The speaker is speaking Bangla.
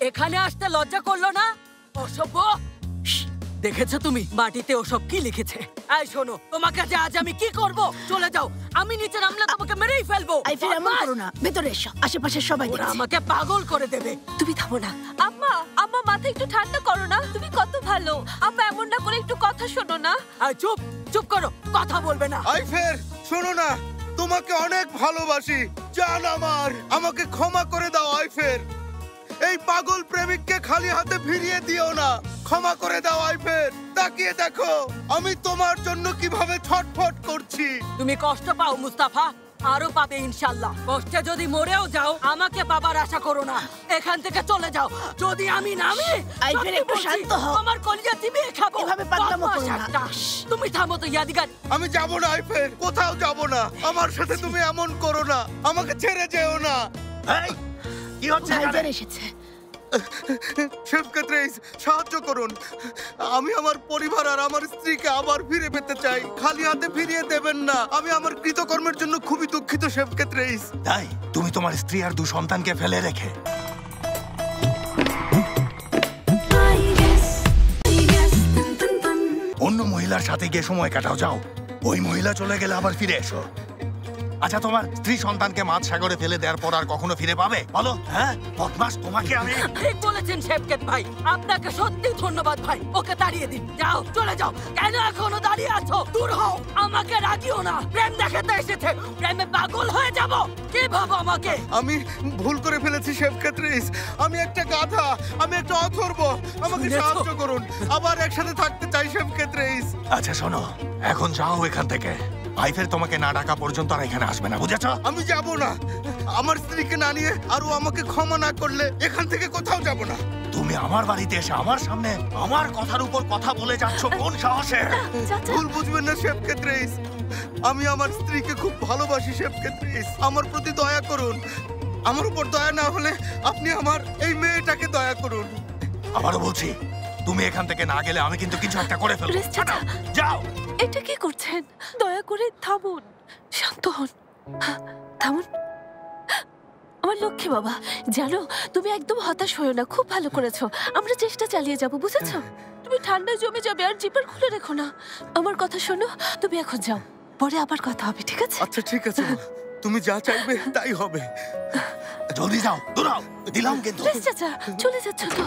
এখানে আসতে লজ্জা করলো না? অসভ্য! দেখেছো তুমি মাটিতে ওসব কি লিখেছে? এই শোনো, তোমাকে যে আজ আমি কি করব? চলে যাও, আমি নিচে নামলে তোমাকে মেরেই ফেলবো। আইফের এমন করো না, ভেতরে এসো, আশেপাশে সবাই ওরা দেখছে। আমাকে পাগল করে দেবে। তুমি থামো না। আম্মা, আম্মা মাথা একটু ঠান্ডা করো না। তুমি কত ভালো। আম্মা এমন না করে একটু কথা শোনো না। এই চুপ, চুপ করো, কথা বলবে না। আইফের শোনো না, তোমাকে অনেক ভালোবাসি জান আমার। আমাকে ক্ষমা করে দাও আইফের। এই পাগল প্রেমিককে খালি হাতে ফিরিয়ে দিও না। ক্ষমা করে দাও আইফের। তাকিয়ে দেখো আমি তোমার জন্য কিভাবে ছটফট করছি। তুমি কষ্ট পাও মুস্তাফা, আরো পাবে ইনশাআল্লাহ। কষ্টে যদি মরেও যাও আমাকে পাবার আশা করো না। এখান থেকে চলে যাও। যদি আমি নামি, আইফের সত্যি একটু বলছি, শান্ত হও। তোমার কলিজা চিবিয়ে খাবো। এভাবে পাগলামো করো না। বদমাশ একটা। তুমি থামো তো ইয়াদিগার। আমি যাব না আইফের, কোথাও যাব না। আমার সাথে তুমি এমন করো না, আমাকে ছেড়ে যেও না। এই কি হচ্ছে এখানে? ভাইজান এসেছে। শেফকাত রাইস, সাহায্য করুন। আমি আমার পরিবার আর আমার স্ত্রীকে আবার ফিরে পেতে চাই। খালি হাতে ফিরিয়ে দেবেন না। আমি আমার কৃতকর্মের জন্য খুবই দুঃখিত শেফকাত রাইস। তাই তুমি তোমার স্ত্রী আর 2 সন্তানকে ফেলে রেখে অন্য মহিলার সাথে গিয়ে সময় কাটাও। যাও, ওই মহিলা চলে গেলে আবার ফিরে এসো। আচ্ছা, তোমার স্ত্রী সন্তানকে মাঝ সাগরে ফেলে দেওয়ার পর আর কখনো ফিরে পাবে? বলো। হ্যাঁ বদমাস, তোমাকে আমি। ঠিক বলেছেন শেফকাত ভাই, আপনাকে সত্যি ধন্যবাদ ভাই। ওকে তাড়িয়ে দিন, যাও, চলে যাও। কেন এখনো দাঁড়িয়ে আছো? দূর হও, আমাকে রাগিও না। প্রেম দেখাতে এসেছে, প্রেমে পাগল হয়ে যাব। কি ভাবো আমাকে? আমি ভুল করে ফেলেছি শেফকাত রাইস। আমি একটা গাধা, আমি একটা অথর্ব। আমাকে শুনেছো? সাহায্য করুন, আবার একসাথে থাকতে চাই শেফকাত রাইস। আচ্ছা শোনো, এখন যাও এখান থেকে। আইফের তোমাকে না ডাকা পর্যন্ত আর এখানে আসবে না, বুঝেছো? আমি যাব না। আমার স্ত্রীকে না নিয়ে আর ও আমাকে ক্ষমা না করলে এখান থেকে কোথাও যাব না। তুমি আমার বাড়িতে এসে আমার সামনে আমার কথার উপর কথা বলে যাচ্ছ কোন সাহসে? চাচা, ভুল বুঝবেন না শেফকাত রাইস। আমি আমার স্ত্রীকে খুব ভালোবাসি শেফকাত রাইস। আমার প্রতি দয়া করুন। আমার উপর দয়া না হলে আপনি আমার এই মেয়েটাকে দয়া করুন। আবারও বলছি, তুমি এখান থেকে না গেলে আমি কিন্তু কিছু একটা করে ফেলবো। প্লিজ চাচা, যাও। এটা কি করছেন? দয়া করে থামুন, শান্ত হন। থামুন। আমার লক্ষ্মী বাবা, জানো তুমি একদম হতাশ হয়েও না। খুব ভালো করেছো। আমরা চেষ্টা চালিয়ে যাব, বুঝেছো? তুমি ঠান্ডায় জমে যাবে আর জিপার খুলে রেখো না। আমার কথা শোনো, তুমি এখন যাও, পরে আবার কথা হবে, ঠিক আছে? আচ্ছা ঠিক আছে, তুমি যা চাইবে তাই হবে। জলদি যাও, দৌড়াও। দিলাম কিন্তু। প্লিজ চাচা, চলে যাচ্ছ তো?